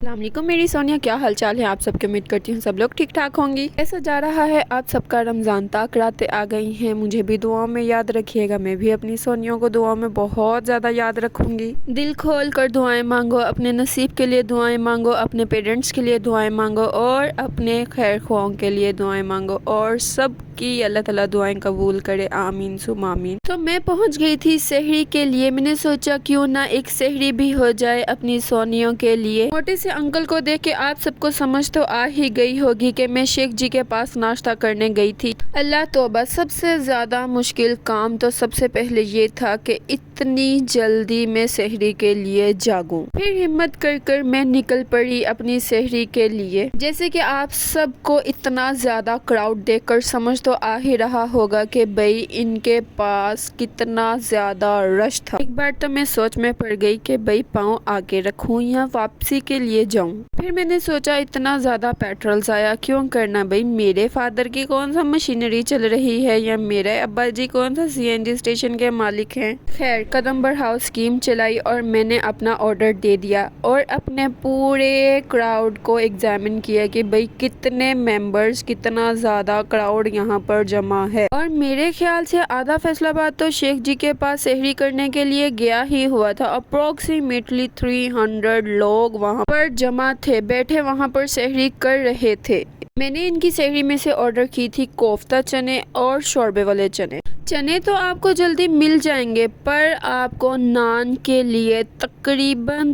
السلام علیکم میری سونیا، کیا حال چال ہے آپ سب کی؟ امید کرتی ہوں سب لوگ ٹھیک ٹھاک ہوں گی۔ ایسا جا رہا ہے آپ سب کا رمضان تک، راتیں آ گئی ہیں، مجھے بھی دعاؤں میں یاد رکھیے گا۔ میں بھی اپنی سونیوں کو دعاؤں میں بہت زیادہ یاد رکھوں گی۔ دل کھول کر دعائیں مانگو، اپنے نصیب کے لیے دعائیں مانگو، اپنے پیرنٹس کے لیے دعائیں مانگو اور اپنے خیر خواہوں کے لیے دعائیں مانگو، اور سب کی اللہ تعالیٰ دعائیں قبول کرے، آمین ثم آمین۔ تو میں پہنچ گئی تھی سحری کے لیے۔ میں نے سوچا کیوں نہ ایک سحری بھی ہو جائے اپنی سونیوں کے لیے۔ موٹے سے انکل کو دیکھ کے آپ سب کو سمجھ تو آ ہی گئی ہوگی کہ میں شیخ جی کے پاس ناشتہ کرنے گئی تھی۔ اللہ توبہ، سب سے زیادہ مشکل کام تو سب سے پہلے یہ تھا کہ اتنی جلدی میں سحری کے لیے جاگوں۔ پھر ہمت کر کر میں نکل پڑی اپنی سحری کے لیے۔ جیسے کہ آپ سب کو اتنا زیادہ کراؤڈ دیکھ کر سمجھ تو آ ہی رہا ہوگا کہ بھئی ان کے پاس کتنا زیادہ رش تھا۔ ایک بار تو میں سوچ میں پڑ گئی کہ بھئی پاؤں آگے رکھوں یا واپسی کے لیے جاؤں۔ پھر میں نے سوچا اتنا زیادہ پیٹرول ضائع کیوں کرنا، بھئی میرے فادر کی کون سا مشینری چل رہی ہے یا میرے ابا جی کون سا سی این جی اسٹیشن کے مالک ہیں۔ خیر قدم بڑھاؤ اسکیم چلائی اور میں نے اپنا آرڈر دے دیا اور اپنے پورے کراؤڈ کو ایگزامن کیا کہ بھئی کتنے ممبرز، کتنا زیادہ کراؤڈ یہاں پر جمع ہے۔ اور میرے خیال سے آدھا فیصل آباد تو شیخ جی کے پاس سحری کرنے کے لیے گیا ہی ہوا تھا۔ اپروکسیمیٹلی 300 لوگ وہاں پر جمع تھے، بیٹھے وہاں پر سحری کر رہے تھے۔ میں نے ان کی سحری میں سے آرڈر کی تھی کوفتہ چنے اور شوربے والے چنے۔ چنے تو آپ کو جلدی مل جائیں گے، پر آپ کو نان کے لیے تقریباً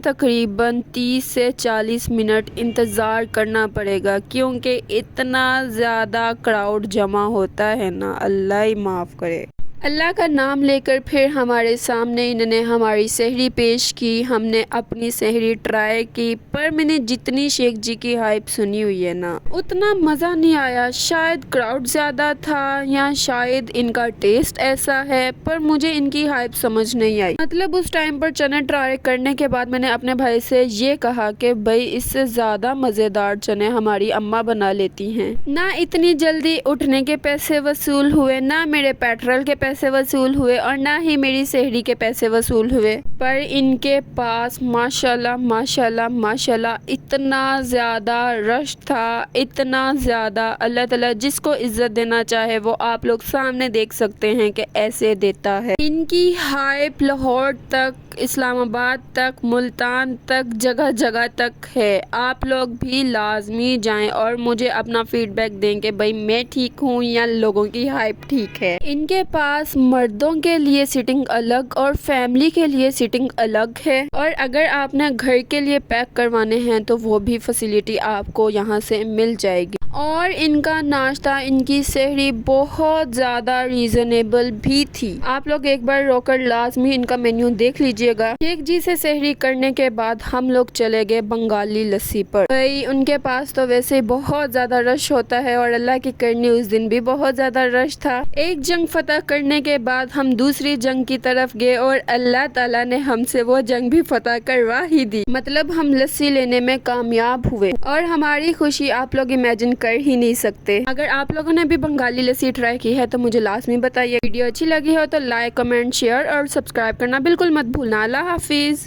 30 سے 40 منٹ انتظار کرنا پڑے گا، کیونکہ اتنا زیادہ کراؤڈ جمع ہوتا ہے نا، اللہ ہی معاف کرے۔ اللہ کا نام لے کر پھر ہمارے سامنے انہوں نے ہماری سحری پیش کی۔ ہم نے اپنی سحری ٹرائی کی، پر میں نے جتنی شیخ جی کی ہائپ سنی ہوئی ہے نا، اتنا مزہ نہیں آیا۔ شاید کراؤڈ زیادہ تھا یا شاید ان کا ٹیسٹ ایسا ہے، پر مجھے ان کی ہائپ سمجھ نہیں آئی۔ مطلب اس ٹائم پر چنے ٹرائی کرنے کے بعد میں نے اپنے بھائی سے یہ کہا کہ بھائی اس سے زیادہ مزیدار چنے ہماری اماں بنا لیتی ہیں۔ نہ اتنی جلدی اٹھنے کے پیسے وصول ہوئے، نہ میرے پیٹرول کے پیسے وصول ہوئے، اور نہ ہی میری سحری کے پیسے وصول ہوئے، پر ان کے پاس ماشاءاللہ ماشاءاللہ ماشاءاللہ اتنا زیادہ رش تھا، اتنا زیادہ۔ اللہ تعالیٰ جس کو عزت دینا چاہے وہ آپ لوگ سامنے دیکھ سکتے ہیں کہ ایسے دیتا ہے۔ ان کی ہائپ لاہور تک، اسلام آباد تک، ملتان تک، جگہ جگہ تک ہے۔ آپ لوگ بھی لازمی جائیں اور مجھے اپنا فیڈ بیک دیں کہ بھئی میں ٹھیک ہوں یا لوگوں کی ہائپ ٹھیک ہے۔ ان کے پاس مردوں کے لیے سیٹنگ الگ اور فیملی کے لیے سیٹنگ الگ ہے، اور اگر آپ نے گھر کے لیے پیک کروانے ہیں تو وہ بھی فیسیلیٹی آپ کو یہاں سے مل جائے گی۔ اور ان کا ناشتہ، ان کی سحری بہت زیادہ ریزنیبل بھی تھی۔ آپ لوگ ایک بار رو کر لازمی ان کا مینیو دیکھ لیجئے گا۔ شیخ جی سے سحری کرنے کے بعد ہم لوگ چلے گئے بنگالی لسی پر۔ بھائی ان کے پاس تو ویسے ہی بہت زیادہ رش ہوتا ہے، اور اللہ کی کرنی اس دن بھی بہت زیادہ رش تھا۔ ایک جنگ فتح کرنے کے بعد ہم دوسری جنگ کی طرف گئے، اور اللہ تعالیٰ نے ہم سے وہ جنگ بھی فتح کروا ہی دی۔ مطلب ہم لسی لینے میں کامیاب ہوئے، اور ہماری خوشی آپ لوگ امیجن کر ہی نہیں سکتے۔ اگر آپ لوگوں نے بھی بنگالی لسی ٹرائی کی ہے تو مجھے لازمی بتائیے۔ ویڈیو اچھی لگی ہو تو لائک، کمنٹ، شیئر اور سبسکرائب کرنا بالکل مت بھولنا۔ اللہ حافظ۔